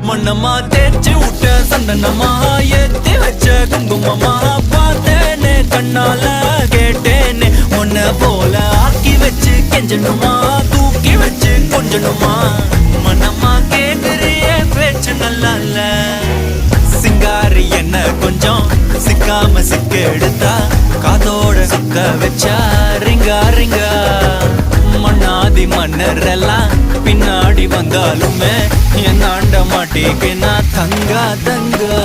மண்ணம்மா தேய்ச்சி விட்ட சந்தனமா ஏத்தி வச்ச குங்குமமா பார்த்தேனே கண்ணால கேட்டேனே உன்ன போல ஆக்கி வச்சு கெஞ்சணுமா தூக்கி வச்சு கொஞ்சணுமா மனமா கேக்குறிய பேச்சு நல்லா இல்ல சிங்காரி என்ன கொஞ்சம் சிக்காம சிக்க எடுத்தா காதோட சுக்க வச்சா ரிங்கா ரிங்கா மண்ணாதி மன்னர் எல்லாம் பின்னாடி வந்தாலுமே என்னாண்ட மாட்டேக்கு நான் தங்கா தங்கா